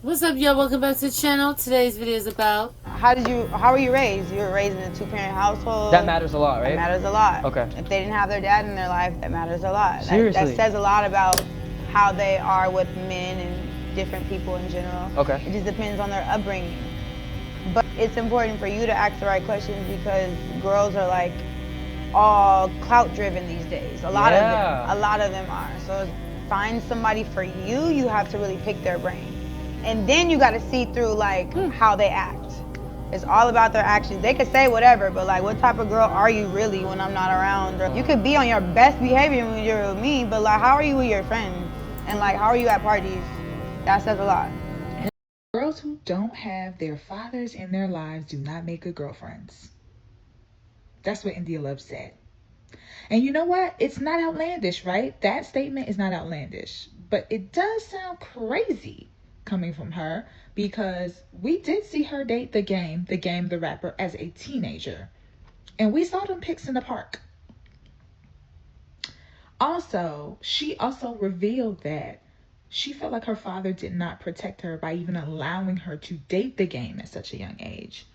What's up, y'all? Welcome back to the channel. Today's video is about How were you raised? You were raised in a two-parent household. That matters a lot, right? That matters a lot. Okay. If they didn't have their dad in their life, that matters a lot. Seriously? That says a lot about how they are with men and different people in general. Okay. It just depends on their upbringing. But it's important for you to ask the right questions because girls are like all clout driven these days. A lot of them are. So find somebody for you. You have to really pick their brain. And then you got to see through like how they act. It's all about their actions. They could say whatever, but like what type of girl are you really when I'm not around? Or you could be on your best behavior when you're with me, but like how are you with your friends? And like how are you at parties? That says a lot. Girls who don't have their fathers in their lives do not make good girlfriends. That's what India Love said. And you know what? It's not outlandish, right? That statement is not outlandish. But it does sound crazy coming from her because we did see her date The Game the rapper, as a teenager. And we saw them pics in the park. Also, she also revealed that she felt like her father did not protect her by even allowing her to date The Game at such a young age.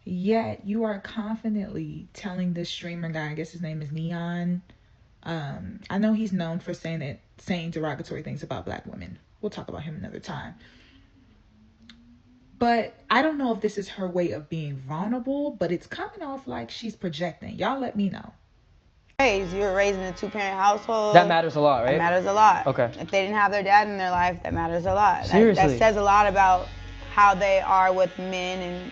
Yet you are confidently telling this streamer guy, I guess his name is Neon. I know he's known for saying derogatory things about black women. We'll talk about him another time. But I don't know if this is her way of being vulnerable, but it's coming off like she's projecting. Y'all let me know. You were raised in a two-parent household. That matters a lot, right? That matters a lot. Okay. If they didn't have their dad in their life, that matters a lot. Seriously? That says a lot about how they are with men and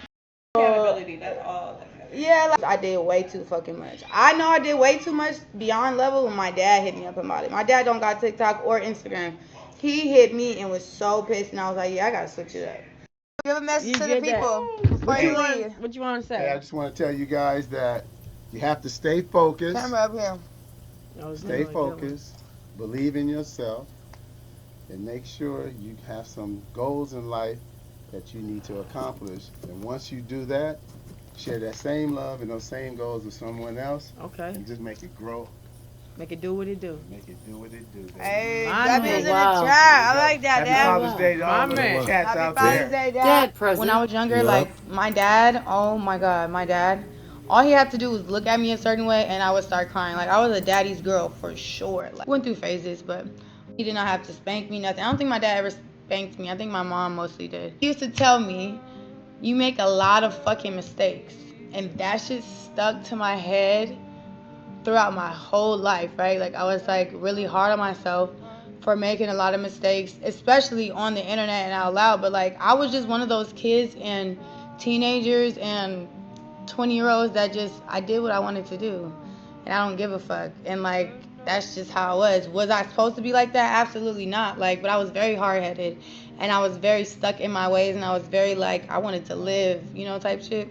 Accountability, that's all. yeah, like, I did way too fucking much. I know I did way too much beyond level when my dad hit me up about it. My dad don't got TikTok or Instagram. He hit me and was so pissed, and I was like, yeah, I gotta switch it up. Give a message to the people before you leave. What you want to say? Hey, I just want to tell you guys that you have to stay focused. Camera up here. Stay focused. Believe in yourself. And make sure you have some goals in life that you need to accomplish. And once you do that, share that same love and those same goals with someone else. Okay. And just make it grow. Make it do what it do. Make it do what it do. Baby. Hey, My that man. is in the Wow. chat. I like that, Happy Dad. Father's Day to all My of the man. cats Happy out Father's there. Day, Dad. Dad present. When I was younger, Yeah. like my dad, oh my God, my dad, all he had to do was look at me a certain way and I would start crying. Like I was a daddy's girl for sure. Like went through phases, but he did not have to spank me, nothing. I don't think my dad ever spanked me. I think my mom mostly did. He used to tell me, you make a lot of fucking mistakes. And that shit stuck to my head throughout my whole life, right? Like I was like really hard on myself for making a lot of mistakes, especially on the internet and out loud. But like I was just one of those kids and teenagers and 20-year-olds that just I did what I wanted to do, and I don't give a fuck. And like that's just how I was. Was I supposed to be like that? Absolutely not. Like, but I was very hard-headed, and I was very stuck in my ways, and I was very like I wanted to live, you know, type shit.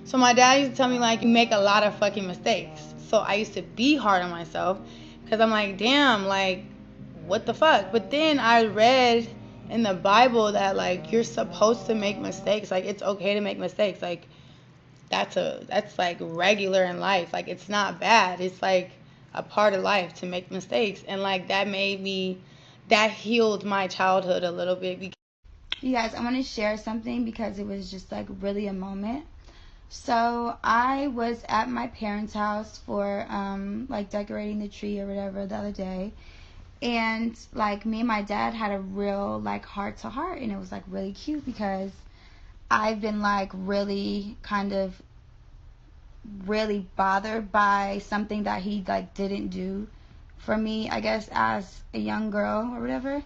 So my dad used to tell me like you make a lot of fucking mistakes. So I used to be hard on myself because I'm like, damn, like what the fuck? But then I read in the Bible that like you're supposed to make mistakes. Like it's okay to make mistakes. Like that's like regular in life. Like it's not bad. It's like a part of life to make mistakes. And like that healed my childhood a little bit. You guys, I want to share something because it was just like really a moment. So I was at my parents' house for like decorating the tree or whatever the other day, and like me and my dad had a real like heart to heart, and it was like really cute because I've been like really kind of really bothered by something that he like didn't do for me, I guess, as a young girl or whatever.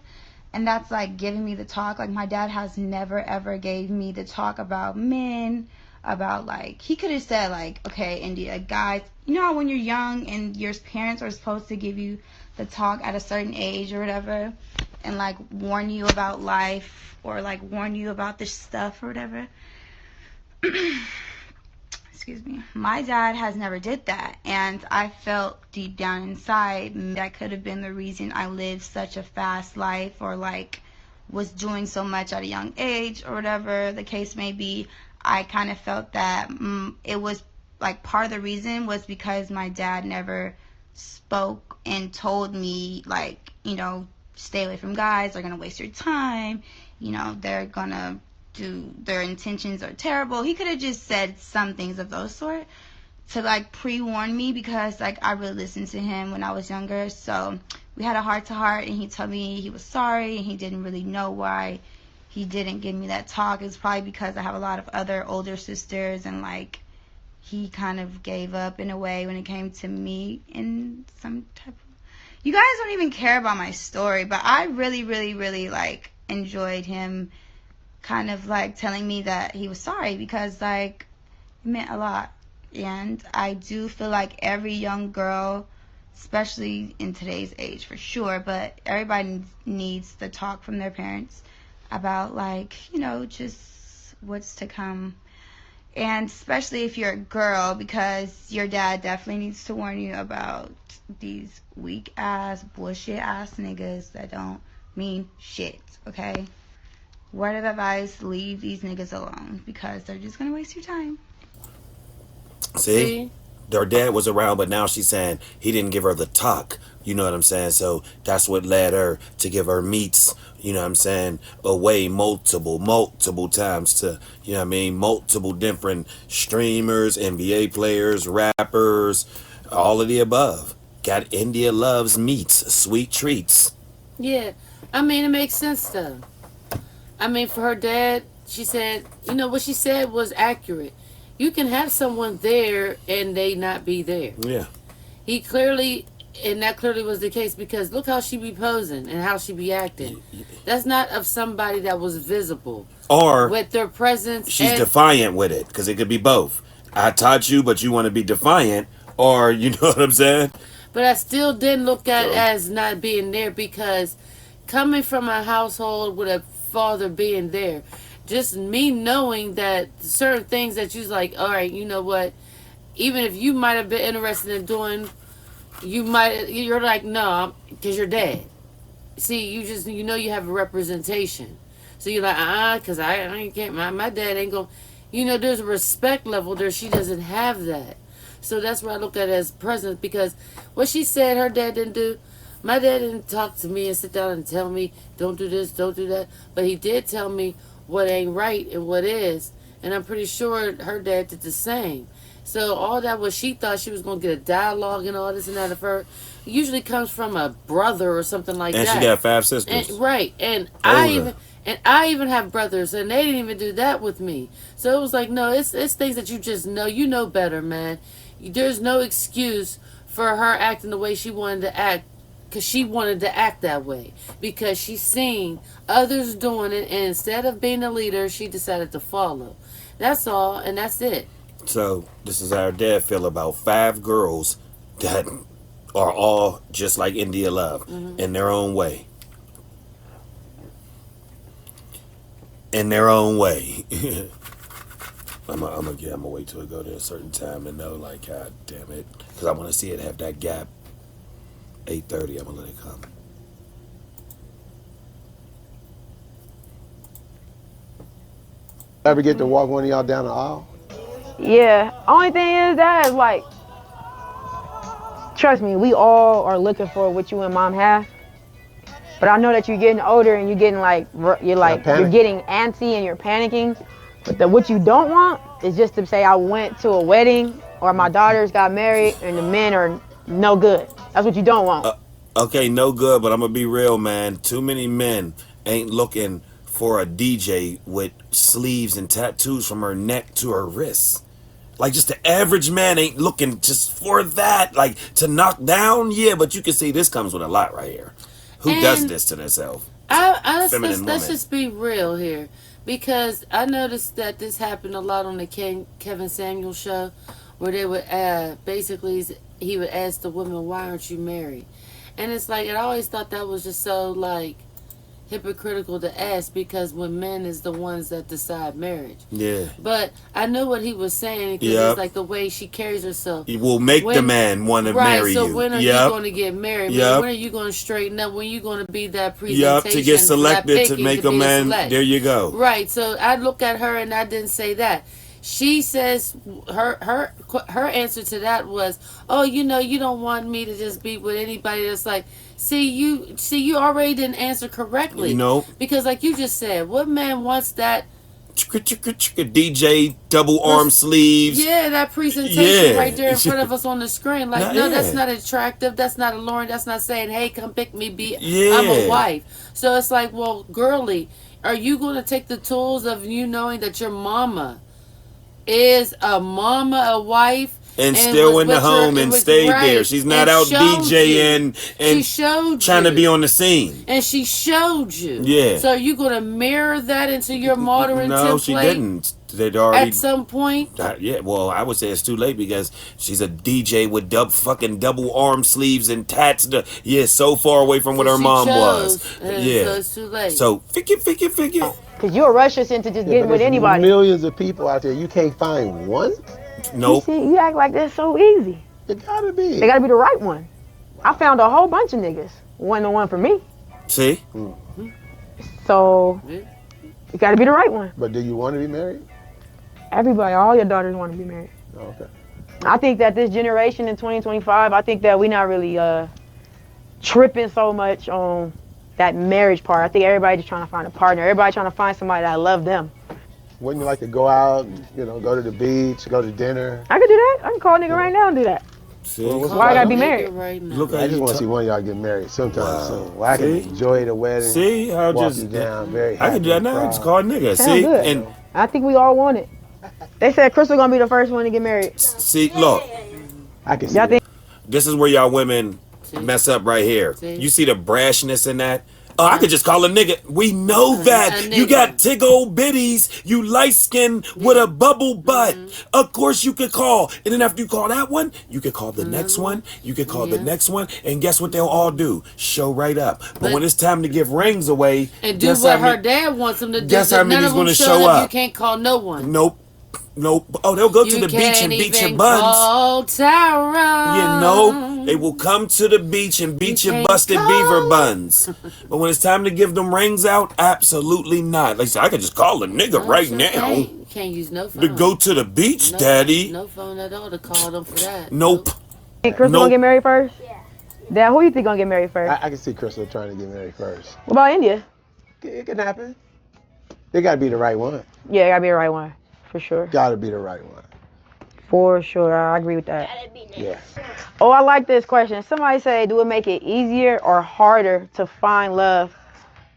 And that's like giving me the talk. Like my dad has never ever gave me the talk about men, about like he could have said like, okay, India, guys, you know how when you're young and your parents are supposed to give you the talk at a certain age or whatever, and like warn you about life or like warn you about this stuff or whatever. Excuse me. My dad has never did that, and I felt deep down inside that could have been the reason I lived such a fast life, or like was doing so much at a young age, or whatever the case may be. I kind of felt that it was like part of the reason was because my dad never spoke and told me like, you know, stay away from guys, they're gonna waste your time, you know, they're gonna do, their intentions are terrible. He could have just said some things of those sort to like pre-warn me, because like I really listened to him when I was younger. So we had a heart to heart, and he told me he was sorry and he didn't really know why he didn't give me that talk. It's probably because I have a lot of other older sisters, and like he kind of gave up in a way when it came to me in some type of... You guys don't even care about my story, but I really, really, really like enjoyed him kind of like telling me that he was sorry, because like it meant a lot. And I do feel like every young girl, especially in today's age for sure, but everybody needs the talk from their parents about like, you know, just what's to come. And especially if you're a girl, because your dad definitely needs to warn you about these weak ass, bullshit ass niggas that don't mean shit, okay? Word of advice, leave these niggas alone, because they're just gonna waste your time. See? Her dad was around, but now she's saying he didn't give her the talk. You know what I'm saying? So that's what led her to give her meets, you know what I'm saying, away multiple times to, you know what I mean, multiple different streamers, NBA players, rappers, all of the above. Got India Loves Meets, sweet treats. Yeah, I mean, it makes sense though. I mean, for her dad, she said, you know, what she said was accurate. You can have someone there and they not be there. Yeah. He clearly, and that clearly was the case, because look how she be posing and how she be acting. That's not of somebody that was visible. Or with their presence. She's defiant with it, because it could be both. I taught you, but you want to be defiant, or you know what I'm saying? But I still didn't look at it as not being there, because coming from a household with a father being there, just me knowing that certain things that you's like, all right, you know what, even if you might have been interested in doing, you're like, no, because you're dead. See, you know you have a representation. So you're like, because I can't, my dad ain't going, you know, there's a respect level there. She doesn't have that. So that's why I look at it as presence, because what she said her dad didn't do, my dad didn't talk to me and sit down and tell me, don't do this, don't do that. But he did tell me what ain't right and what is. And I'm pretty sure her dad did the same. So all that was, she thought she was going to get a dialogue and all this and that of her, usually comes from a brother or something like that. And she got 5 sisters. And, right. And I even have brothers, and they didn't even do that with me. So it was like, no, it's things that you just know. You know better, man. There's no excuse for her acting the way she wanted to act, because she wanted to act that way, because she's seen others doing it, and instead of being a leader, she decided to follow. That's all, and that's it. So this is how her dad feel about 5 girls that are all just like India Love, in their own way. In their own way. I'm gonna wait till it go to a certain time to know, like, God damn it, because I want to see it have that gap. 8:30, I'm gonna let it come. Ever get to walk one of y'all down the aisle? Yeah. Only thing is that is like, trust me, we all are looking for what you and mom have. But I know that you're getting older and you're getting like, you're getting antsy and you're panicking. But what you don't want is just to say I went to a wedding or my daughters got married and the men are no good. That's what you don't want. Okay, no good, but I'm gonna be real, man. Too many men ain't looking for a DJ with sleeves and tattoos from her neck to her wrists. Like, just the average man ain't looking just for that. Like, to knock down, yeah, but you can see this comes with a lot right here. Who does this to themselves? Let's just be real here, because I noticed that this happened a lot on the Kevin Samuels show, where they would basically, he would ask the woman, why aren't you married? And it's like, I always thought that was just so like hypocritical to ask, because when men is the ones that decide marriage. Yeah. But I know what he was saying, because it's like the way she carries herself. It will make the man want to marry you. Right, so when are you going to get married? When are you going to straighten up? When are you going to be that presentation? To get selected to make a man. There you go. Right, so I look at her and I didn't say that. She says her answer to that was, oh, you know, you don't want me to just be with anybody that's like, See, you already didn't answer correctly. No. Because like you just said, what man wants that? DJ double arm sleeves. Yeah, that presentation Yeah. right there in front of us on the screen. Like, Nah, no, that's yeah. not attractive. That's not alluring. That's not saying, hey, come pick me. I'm Yeah. a wife. So it's like, well, girly, are you going to take the tools of you knowing that your mama is a wife, And still was in the with home her- and was stayed right, there. She's not and out showed DJing She and showed trying to you. be on the scene. And she showed you. Yeah. So are you going to mirror that into your modeling No, template she didn't. They'd already. at some point? Yeah, well, I would say it's too late because she's a DJ with fucking double arm sleeves and tats. So far away from what her She mom chose, was. and Yeah. so it's too late. So, figure. Cause you'll rush us into just Yeah, getting but with there's anybody. millions of people out there. You can't find one. Nope. You see, you act like that's so easy. It gotta be. They gotta be the right one. I found a whole bunch of niggas. One the one for me. See? So it gotta be the right one. But do you want to be married? Everybody, all your daughters want to be married. Okay. I think that this generation in 2025, I think that we not really tripping so much on that marriage part. I think everybody just trying to find a partner. Everybody trying to find somebody that love them. Wouldn't you like to go out, and, go to the beach, go to dinner? I could do that. I can call a nigga right now and do that. See? Why I gotta be married? Right now. Look I at just you. want to see one of y'all get married sometime Wow. soon. Well, I can See? enjoy the wedding. See? I'll walk just. you down very I can do that happy, now. proud. Just call a nigga. Sound See? good. And I think we all want it. They said Crystal gonna be the first one to get married. see, look. I can see Y'all that. think? This is where y'all women mess up right here. See? You see the brashness in that? Oh, I could just call a nigga. We know that. A You nigga. got tig old bitties. You light skin with a bubble butt. Of course you could call. And then after you call that one, you could call the next one. You could call the Yeah. next one. And guess what they'll all do? Show right up. But when it's time to give rings away, And do guess what how her many- dad wants them to do. guess how None many's of them gonna showed show up? You can't call no one. Nope. Oh, they'll go to You the beach can't and beat even your buns. call Tyrone. You know, they will come to the beach and beat You your can't busted call. beaver buns. But when it's time to give them rings out, absolutely not. Like I said, I could just call a nigga right Sure now can't use no phone. to go to the beach, no, daddy. No phone at all to call them for that. Nope. Think Crystal Nope. gonna get married first? Yeah. Dad, who you think gonna get married first? I can see Crystal trying to get married first. What about India? It can happen. It got to be the right one. Yeah, it gotta be the right one. For sure. Got to be the right one. For sure. I agree with that. Yeah. Oh, I like this question. Somebody say, do it make it easier or harder to find love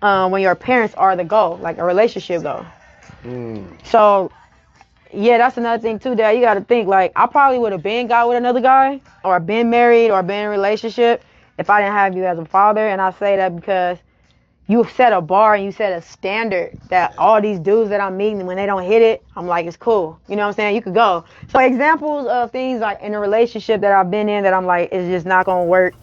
when your parents are the goal, like a relationship goal? So, yeah, that's another thing too, Dad. You got to think, like, I probably would have been got with another guy or been married or been in a relationship if I didn't have you as a father. And I say that because you set a bar and you set a standard that all these dudes that I'm meeting, when they don't hit it, I'm like, it's cool. You know what I'm saying? You could go. So examples of things like in a relationship that I've been in that I'm like, it's just not going to work.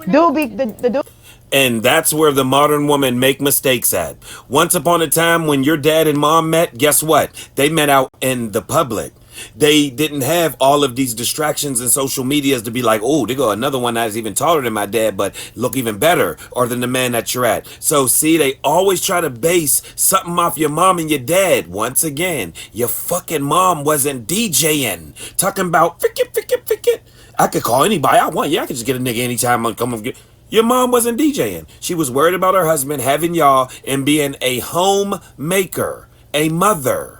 The dude. And that's where the modern woman make mistakes at. Once upon a time when your dad and mom met, guess what? They met out in the public. They didn't have all of these distractions and social medias to be like, oh, they go another one that's even taller than my dad, but look even better, or than the man that you're at. So see, they always try to base something off your mom and your dad. Once again, your fucking mom wasn't DJing, talking about fick it. I could call anybody I want. Yeah, I could just get a nigga anytime I come and get. Your mom wasn't DJing. She was worried about her husband having y'all and being a homemaker, a mother.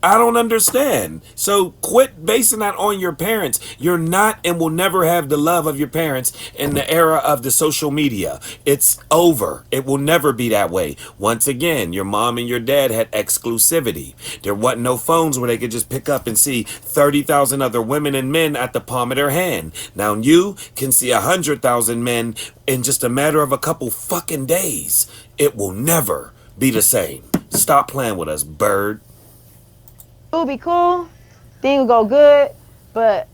I don't understand. So quit basing that on your parents. You're not and will never have the love of your parents in the era of the social media. It's over. It will never be that way. Once again, your mom and your dad had exclusivity. There wasn't no phones where they could just pick up and see 30,000 other women and men at the palm of their hand. Now you can see 100,000 men in just a matter of a couple fucking days. It will never be the same. Stop playing with us, bird. It would be cool, thing would go good, but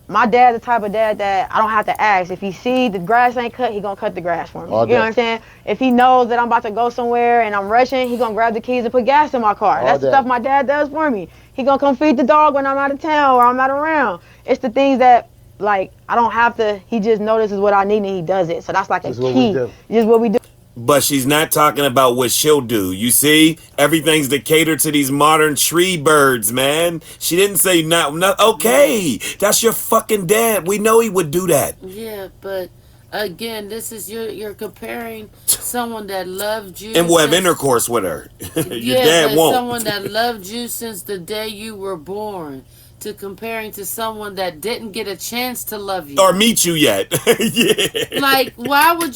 my dad's the type of dad that I don't have to ask. If he see the grass ain't cut, he gonna cut the grass for me. All You know day. what I'm saying? If he knows that I'm about to go somewhere and I'm rushing, he gonna grab the keys and put gas in my car. All That's the day. stuff my dad does for me. He gonna come feed the dog when I'm out of town or I'm not around. It's the things that, like, I don't have to, he just notices what I need and he does it. So that's like a That's what we key. do. Just what we do. But she's not talking about what she'll do. You see? Everything's to cater to these modern tree birds, man. She didn't say not okay. That's your fucking dad. We know he would do that. Yeah, but Again, this is you're comparing someone that loved you And will have since- intercourse with her. Your yeah, dad but won't. someone that loved you since the day you were born, to comparing to someone that didn't get a chance to love you Or meet you yet. Yeah. Like, why would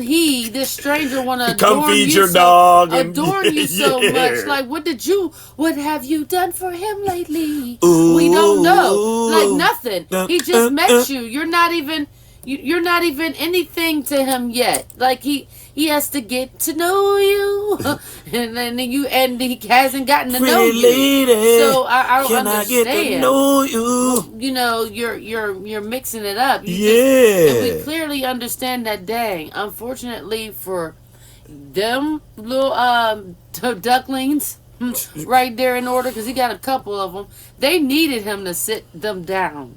he, this stranger, want to Come adorn feed you your so, dog and- adorn you so Yeah. much? Like, what have you done for him lately? Ooh. We don't know. Like, nothing. He just met you. You're not even anything to him yet. Like, he has to get to know you, and he hasn't gotten to know Pretty you. lady, So I don't can I understand. get to know you? You know, you're mixing it up. And Yeah. we clearly understand that. Dang, unfortunately for them little ducklings right there in order, because he got a couple of them. They needed him to sit them down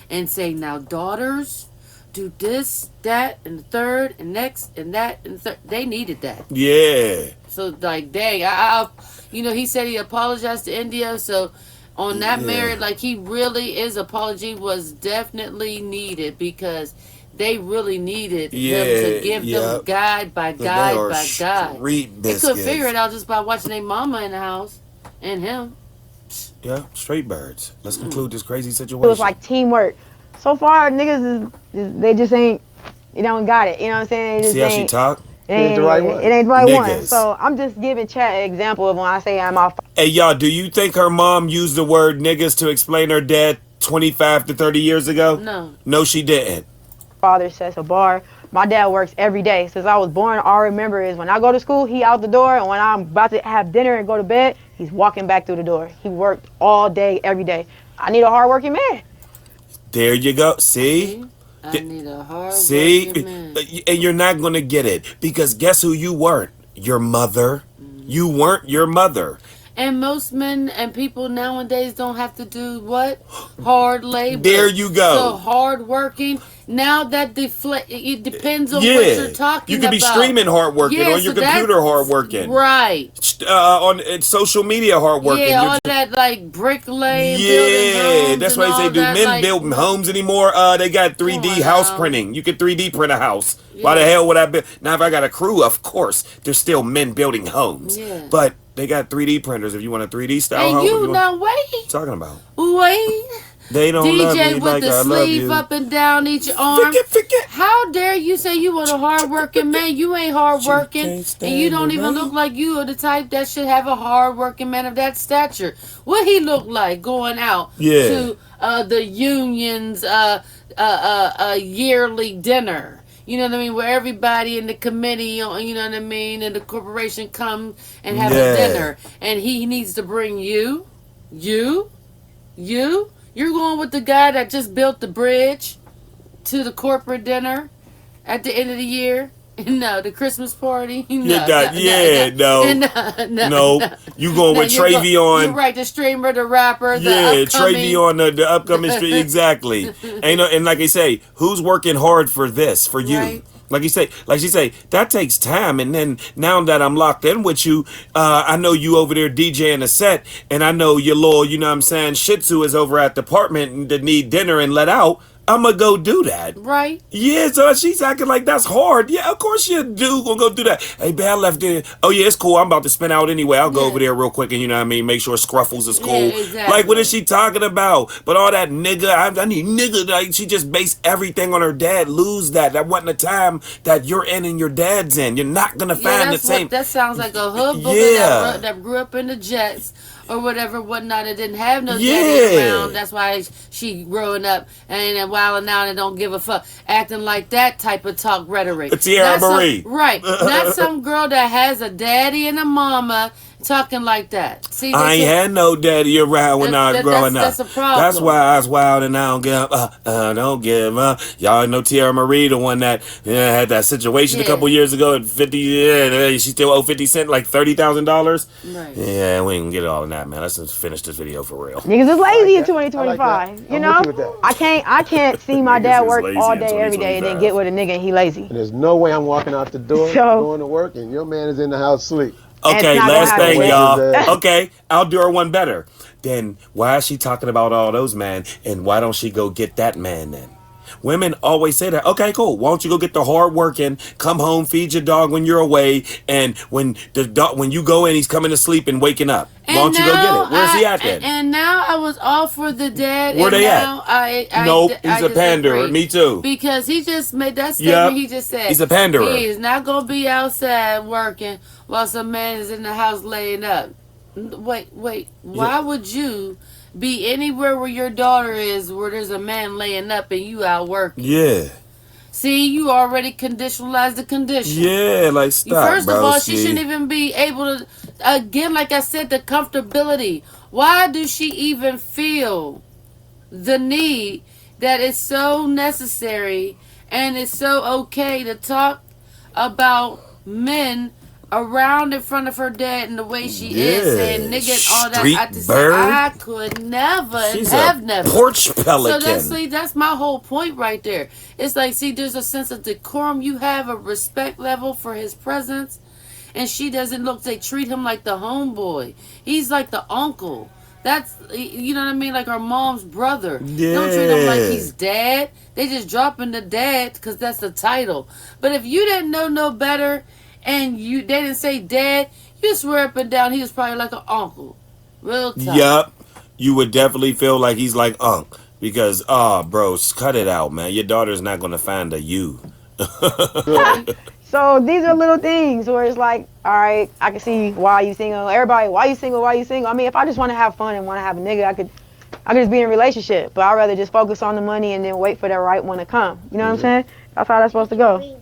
and say, "Now, daughters, do this, that, and the third, and next, and that, and the third." They needed that. Yeah. So, like, dang, I he said he apologized to India. So, on that Yeah. merit, like, his apology was definitely needed, because they really needed him to give them guide by guide by guide. Street They couldn't biscuits. figure it out just by watching their mama in the house and him. Yeah, straight birds. Let's conclude this crazy It situation. was like teamwork. So far, niggas they just ain't, you don't got it. You know what I'm saying? They just See how she ain't, talk? it ain't the right one. It ain't the right one. Niggas. So I'm just giving Chat an example of when I say I'm off. Hey, y'all, do you think her mom used the word niggas to explain her dad 25 to 30 years ago? No. No, she didn't. Father sets a bar. My dad works every day. Since I was born, all I remember is when I go to school, he out the door, and when I'm about to have dinner and go to bed, he's walking back through the door. He worked all day, every day. I need a hardworking man. There you go. See? I need a hard See? working man. And you're not going to get it. Because guess who you weren't? Your mother. You weren't your mother. And most men and people nowadays don't have to do what? Hard labor. There you go. So hard working. Now that it depends on Yeah. what you're talking You could be about. streaming hard working, Yeah, on your so computer that's- hard working. Right. On social media hard working. Yeah, You're all that like bricklaying, building Yeah, homes that's and why they all do. that, Men like, build homes anymore. They got 3D Come on house now. printing. You can 3D print a house. Why the Yeah. hell would I build? Now, if I got a crew, of course, there's still men building homes. Yeah. But they got 3D printers if you want a 3D style And home. if you want- now What wait. you talking about? Wait. They don't love DJ me with like the I love sleeve you. up and down each arm. Forget. How dare you say you want a hard working man? You ain't hard working, can't and stand you don't the even rain. look like you are the type that should have a hard working man of that stature. What he look like going out Yeah. to the union's yearly dinner? You know what I mean? Where everybody in the committee, you know what I mean, and the corporation come and have Yeah. a dinner, and he needs to bring you. You're going with the guy that just built the bridge to the corporate dinner at the end of the year. No, the Christmas party. No, No, you going with Travion. You're right, the streamer, the rapper, the Yeah, upcoming. Travion, the upcoming street. Exactly. And like I say, who's working hard for this, for you? Right. Like she say, that takes time. And then now that I'm locked in with you, I know you over there DJing a set, and I know your little, you know what I'm saying, Shih Tzu is over at the apartment and that need dinner and let out. I'ma go do that. Right. Yeah, so she's acting like that's hard. Yeah, of course you do. Gonna go do that. Hey, babe, I left there. Oh, yeah, it's cool. I'm about to spin out anyway. I'll go Yeah. over there real quick and, you know what I mean, make sure Scruffles is cool. Yeah, exactly. Like, what is she talking about? But all that nigga, I need nigga. Like, she just based everything on her dad. Lose that. That wasn't the time that you're in and your dad's in. You're not gonna find the same. That sounds like a hood booger Yeah. that grew up in the Jets or whatever, whatnot. It didn't have no Yeah. daddy around. That's why she growing up and wilding out and don't give a fuck, acting like that type of talk rhetoric. Tierra Not some- Marie. Right. Not some girl that has a daddy and a mama talking like that. See, I ain't had no daddy around when I was growing up. That's a problem. That's why I was wild and I don't give up. Don't give up. Y'all know Tierra Marie, the one that had that situation a Yeah. couple years ago at 50. Yeah, she still owe 50 Cent like $30,000. Right. Yeah, we ain't gonna get all of that, man. Let's just finish this video for real. Niggas is lazy in that. I like 2025. that. You I'm know, with you with that. I can't see my Niggas dad is work lazy all in day every day and then 2025. get with a nigga and he lazy. And there's no way I'm walking out the door, So- going to work, and your man is in the house asleep. Okay, It's not last gonna thing, happen. y'all. Okay, I'll do her one better. Then why is she talking about all those men, and why don't she go get that man then? Women always say that. Okay, cool. Why don't you go get the hard working, come home, feed your dog when you're away, and when you go in, he's coming to sleep and waking up. Why don't you go get it? Where's he at then? And now I was all for the dad. Where and they now at? Nope, he's a panderer. Me too. Because he just made that statement. He just said he's a panderer. He is not gonna be outside working while some man is in the house laying up. Wait. Why would you be anywhere where your daughter is, where there's a man laying up and you out working? Yeah. See, you already conditionalized the condition. Yeah, like stop, First of all, she shouldn't even be able to. Again, like I said, the comfortability. Why does she even feel the need that it's so necessary and it's so okay to talk about men around in front of her dad and the way she is, saying nigga and all that? I could never never. Porch pelican. So that's my whole point right there. It's like, see, there's a sense of decorum. You have a respect level for his presence, and she doesn't look. They treat him like the homeboy. He's like the uncle. That's, you know what I mean, like our mom's brother. Yeah. Don't treat him like he's dad. They just dropping the dad because that's the title. But if you didn't know no better, and they didn't say dad, you swear up and down he was probably like an uncle. Real tough. Yup. You would definitely feel like he's like Unc. Because, bro, cut it out, man. Your daughter's not going to find a you. So these are little things where it's like, all right, I can see why you single. Everybody, why you single? I mean, if I just want to have fun and want to have a nigga, I could just be in a relationship. But I'd rather just focus on the money and then wait for the right one to come. You know what I'm saying? That's how that's supposed to go.